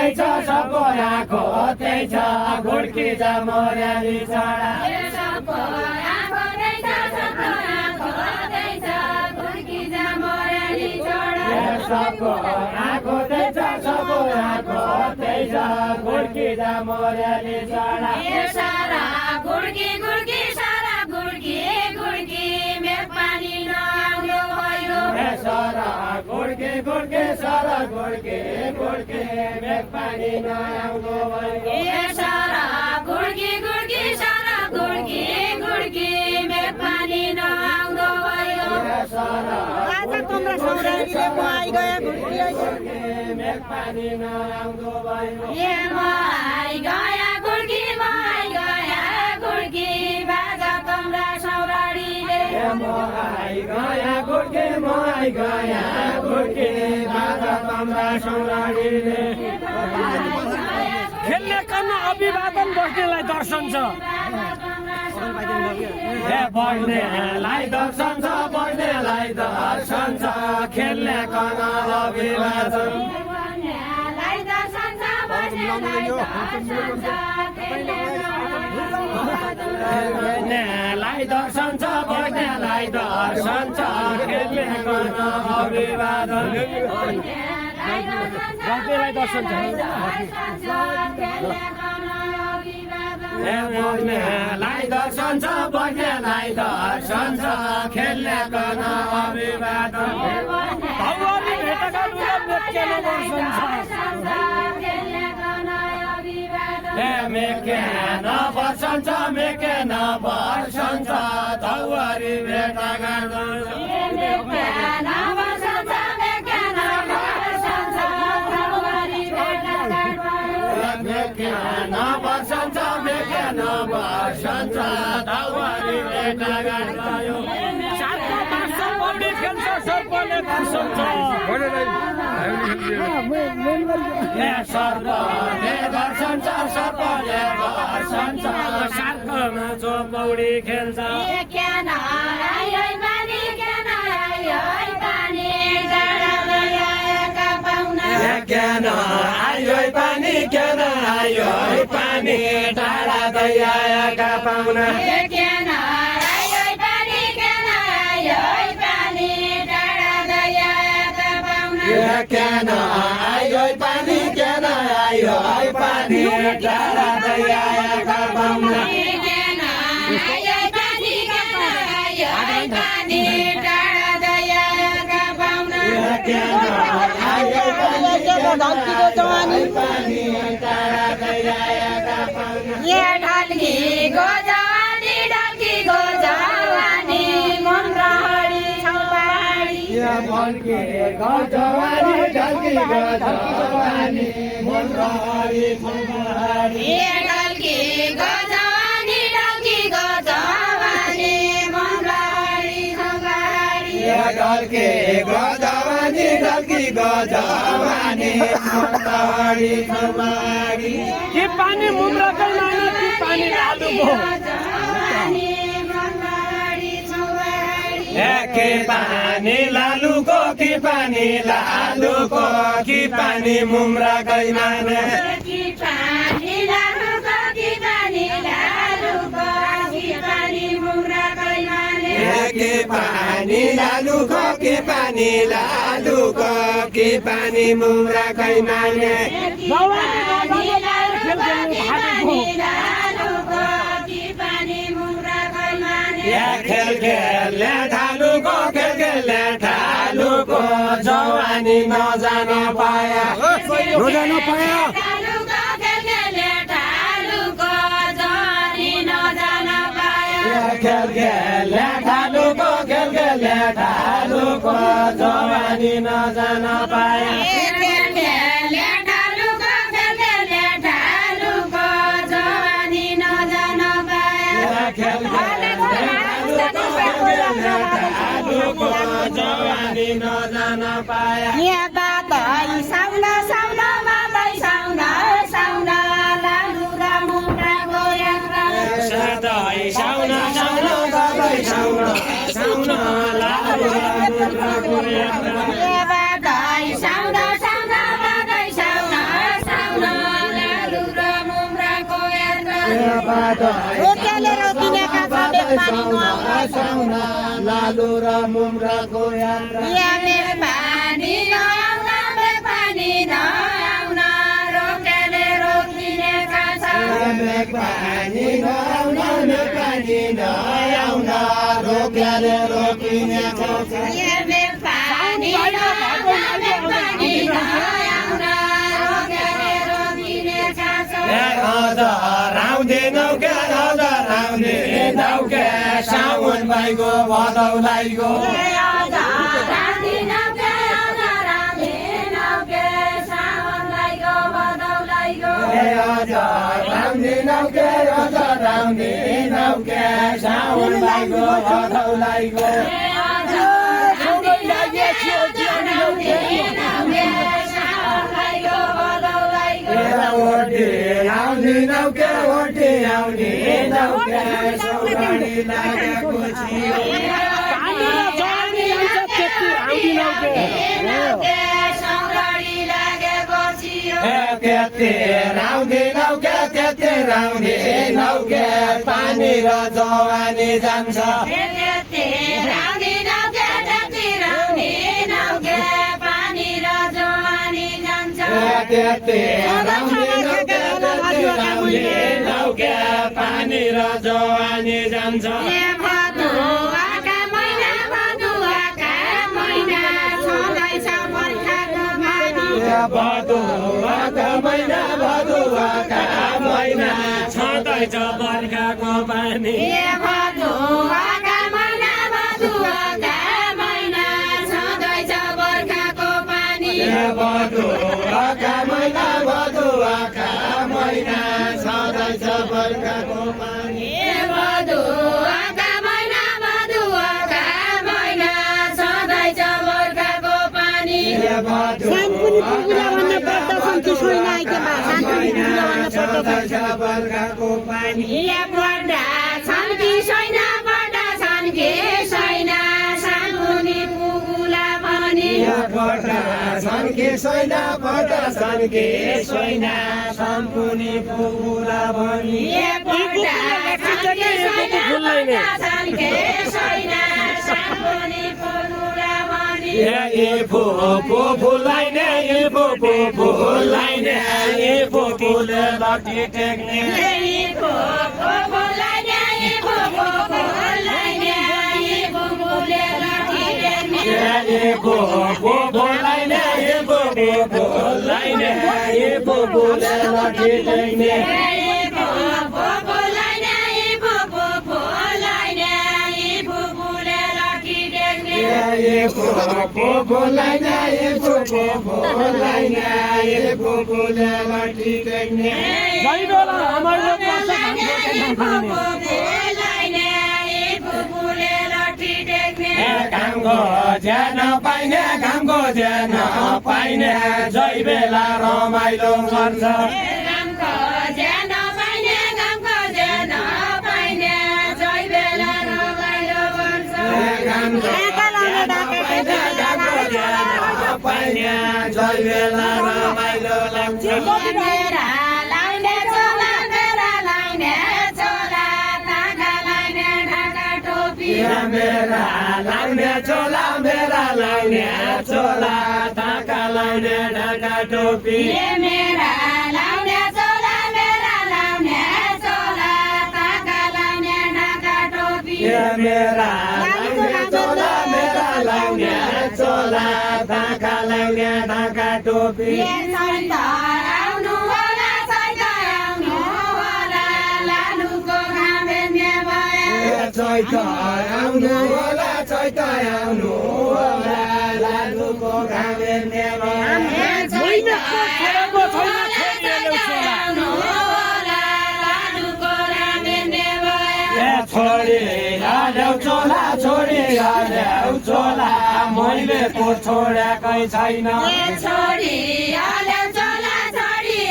त्यही छ सबको आँखो त्यही छ घुड्की जमर्याली चढा सबको आँखो त्यही छ सबको आँखो त्यही छ घुड्की जमर्याली चढा सबको आँखो त्यही छ सबको आँखो त्यही छ घुड्की जमर्याली चढा सारा घुड्की घुड्की सारा घुड्की घुड्की मेरो पानी नआउनु भयो सारा घुड्की घुड्की सारा घुड्की घुड्की मेरो पानी नआउनु भयो सारा घुड्की घुड्की सारा घुड्की घुड्की मेरो पानी नआउनु भयो सारा कमरा सौरालीले म आइगए घुड्की मेरो पानी नआउनु भयो म आइगया घुड्की म आइगया घुड्की बाजा कमरा सौरालीले गया गुड्के मई गया गुड्के बाजा कमरा सौरालीले खेल्ने कर्म अभिवादन बस्नेलाई दर्शन छ बस्नेलाई दर्शन छ बस्नेलाई दर्शन छ खेल्ने कर्म अभिवादन बस्नेलाई दर्शन छ बस्नेलाई दर्शन छ खेल्ने कर्म अभिवादन बस्नेलाई दर्शन छ बस्नेलाई दर्शन छ बस्नेलाई दर्शन छ खेल्ने कर्म अभिवादन भगवानी भेटघाटमा मेकेन दर्शन छ मेकेन वर्षन छ मेकेन वर्षन छ धौवारी भेटघाट मेकेन वर्षन छ मेकेन वर्षन छ धौवारी भेटघाट गयो सातको मासु पौडी खेल्छ सर्पले दर्शन छ सर्पले दर्शन छ सर्पले दर्शन छ सार्कमा चोपौडी खेल्छ केन आयो पानी केन आयो पानी डाँडा ल्याएका पाहुना केन आयो पानी केन आयो पानी टाढा दैयाका पाहुना केन आयो पानी केन आयो पानी डाँडा ल्याएका पाहुना केन आयो पानी केन आयो पानी टाढा दैयाका पाहुना केन आयो पानी केन आयो पानी डाँडा ल्याएका पाहुना केन आयो पानी ढल्कीको जवानी पानी टाढा दैयाका पाहुना ढल्कीको जवानी ढल्कीको जवानी मन रहरी छौपाडी ढल्कीको जवानी ढल्कीको जवानी मन रहरी छौपाडी ढल्कीको जवानी ढल्कीको जवानी मन रहरी छौपाडी ढल्कीको जवानी ढल्कीको जवानी मन रहरी छौपाडी के पानी मुद्राकै माने कि पानी लालुको के पानी लालुको कि पानी लालुको कि पानी मुम्रा गैमाने कि पानी लालुको कि पानी लालुको कि पानी मुम्रा गैमाने के पानी लालुको कि पानी लालुको कि पानी मुम्रा गैमाने खेल खेल्ने ढालुको खेल खेल्ने ढालुको जवानी नजान पाया नजान पाया खेल खेल्ने ढालुको खेल खेल्ने ढालुको जवानी नजान पाया जवानी नजान पाया साउन साउन मादै साउन साउन लालु र मुन्द्रा गोयात्रा सधैँ साउन साउन सधैँ साउन साउन लालु र मुन्द्रा गोयात्रा साउन साउन मादै साउन साउन रोकेले रोकिनेका सबै पानी साउन लालु र मुम्राको यात्रा पानी नआउन पानी नआउन रोकेले रोकिनेका पानी नआउन पानी नआउन रोकेले रोकिनेका पानी नआउन पानी नआउन रोकेले रोकिनेका राउँदैनौ क्या साउन भाइको भदौलाइको राउँदैनौ क्या साउन भाइको भदौलाइको आउँदैनौ क्या आउँदैनौ क्या सौराडी लागेको छियो राउँदैनौ क्या पानी र जवानी जान्छ पानी र जवानी जान्छ भदुवाका महिना छँदैछ बर्खाको पानी भदुवाका महिना छँदैछ बर्खाको पानी भदुवाका महिना छँदैछ बर्खाको पानी भदुवाका महिना छँदैछ बर्खाको पानी बर्खाको पानी पर्दा छन् कि छैन पर्दा छन् कि छैन सामुनी पुगुला पनि पर्दा छन् कि छैन पर्दा छन् कि छैन सामुनी पुगुला पनि पर्दा छन् कि छैन पर्दा छन् कि छैन सामुनी पुगुला पनि फुलले लटी टेक्ने कामको ज्यान पाइने जै बेला रमाइलो गर्छ जय बेला रमाइलो लाग्छ मेरा लाउने चोला ताका लाउने ढाका टोपी मेरा लाउने चोला ताका लाउने ढाका टोपी मेरा लाउने चोला ताका लाउने ढाका टोपी मेरा लाउने चोला ताका लाउने ढाका टोपी आउनु होला लालुको घामेन्ने भयो चैत आउनु होला लालुको घामेन्ने छोरी हाल्यौ चोला मैले को छोडेकै छैन छोरी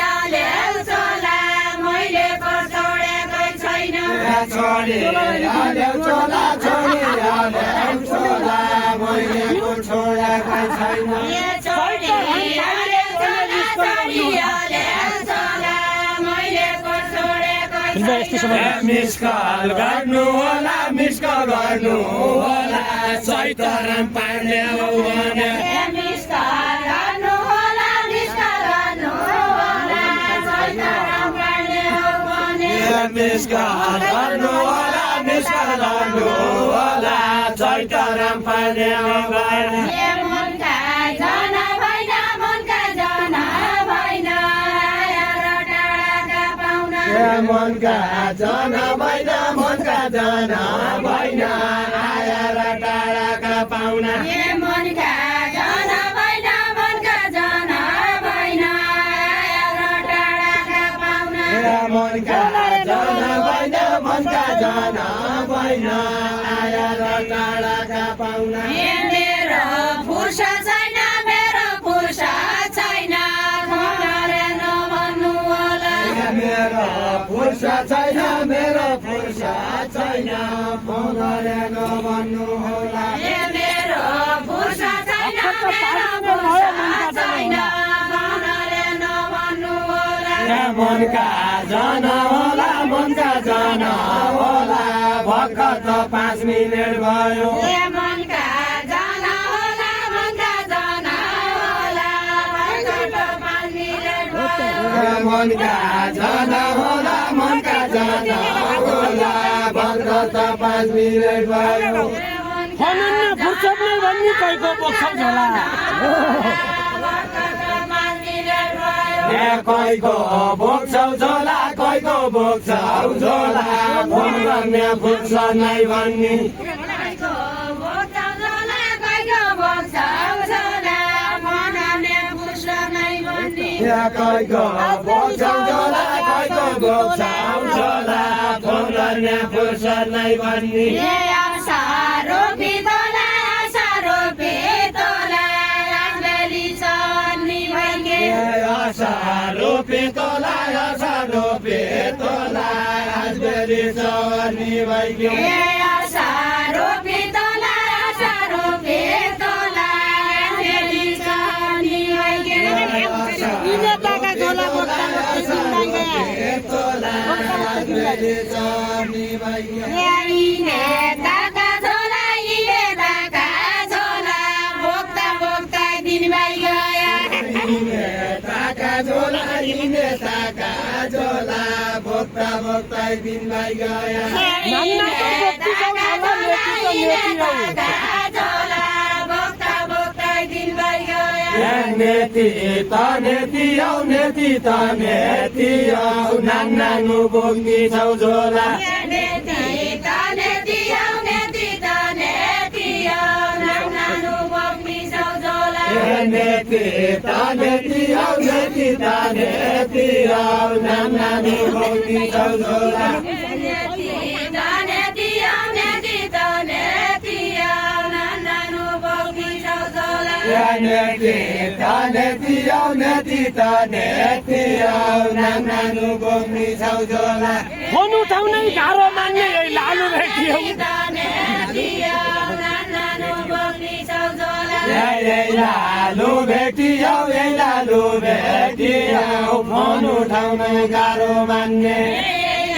हाल्यौ चोला मैले को छोडेकै छैन छोरी हाल्यौ चोला मैले को छोडेकै छैन छोरी हाल्यौ चोला मैले को छोडेकै मिस कल गर्नु होला मिस कल गर्नु होला चैतराम पाण्डे हो भने मिस कल गर्नु होला मिस कल गर्नु होला चैतराम पाण्डे हो भने मिस कल गर्नु होला मिस कल गर्नु होला चैतराम पाण्डे हो भने मनका जन भएन मनका जन भएन आएर टाढाका पाहुना मनका जन भएन मनका जन भएन आएर टाढाका पाहुना मनका जन भएन मनका जन भएन आएर टाढाका पाहुना मनका जन भएन मनका जन भएन आएर टाढाका पाहुना मेरो फुर्सद छैन मेरो फुर्सद छैन खनाले नभन्नु होला मेरो फुर्सद छैन मेरो फुर्सद छैन फोनले नभन्नु होला मेरो फुर्सद छैन मेरो फुर्सद छैन खनाले नभन्नु होला मनका जन होला मनका जन होला भर्खर त 5 मिनेट भयो मनका जन होला मनका जन होला भर्खर त 5 मिनेट भयो मनका जन होला मनका जन होला भर्खर त 5 मिनेट भयो अनन्य फुर्सद नै भन्ने कहीको बोक्छौ झोला कहीको बोक्छौ झोला कहीको बोक्छौ झोला फोन गर्ने फुर्सद नै भन्ने कहीको बोक्छौ झोला कहीको बोक्छौ झोला मनाउने फुर्सद नै भन्ने कहीको बोक्छौ झोला कहीको बोक्छौ झोला फोन गर्ने फुर्सद नै भन्ने आशा रोपी तोला आजबेली चन्नी भइगे आशा रोपे तोला आशा रोपे तोला आजबेली चन्नी भइगे आशा रोपी तोला आजबेली चन्नी भइगे इने ताका झोला बोक्दा तोला आजबेली चन्नी भइगे इने ताका झोला इने ताका झोला बोक्दा बोक्दा दिन भइगयो ताका झोला इने ताका झोला बोक्दा बोक्दा दिन भइगयो नेति त नेति औ नेति त नेति औ नानु बोक्नी छौ झोला नेति त नेति औ नेति त नेति औ नानु बोक्नी छौ झोला नेति त नेति औ नेति त नेति औ नानु बोक्नी छौ झोला नेति त नेति औ नेति त नेति औ नानु बोक्नी छौ झोला नेति त नेति औ नेति त नेति औ नानु बोक्नी छौ झोला फोन उठाउनै गाह्रो मान्ने यही लालु भेटियो लालु भेटियो लालु भेटियो फोन उठाउन गाह्रो मान्ने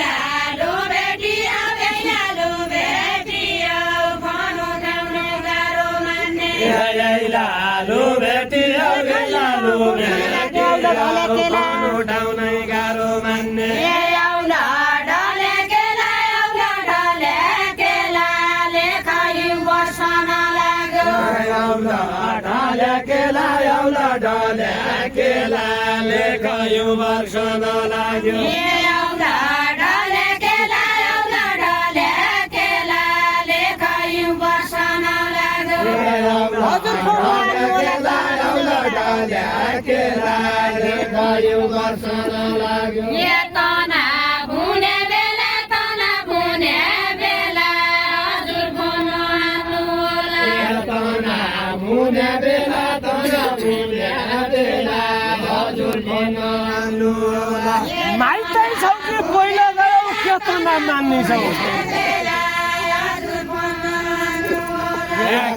लालु भेटियो फोन उठाउन गाह्रो मान्ने लालु भेटियो फोन उठाउन गाह्रो मान्ने लेखायो वर्ष नलाग्यो लेखायो वर्ष नलाग्यो तना भुने बेला हजुर फोन हाल्नु होला तना भुने बेला हजुर फोन हाल्नु होला माइतै छौ कि पहिला गयो के त नमान्ने छौ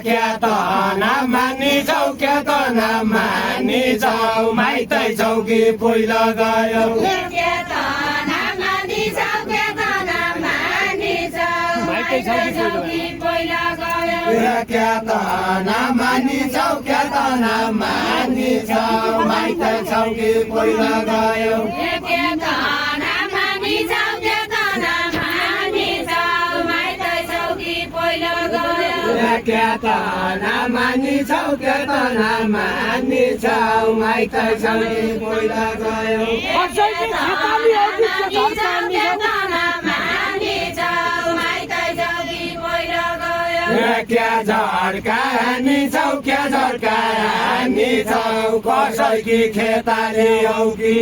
क्या त नमानी छौ क्या त नमानी छौ माइतै छौ कि पहिला गयो के त नमानी माइकै चौकी पहिला गयो क्या त नमानी छौ क्या त नमानी छौ माइत छौकी पहिला गयो क्या त नमानी छौ क्या त नमानी छौ माइत छौकी पहिला गयो कसैले छेताली औधी क्या झड्कानी छौ क्या झड्कानी छौ कसैकी खेताली औकी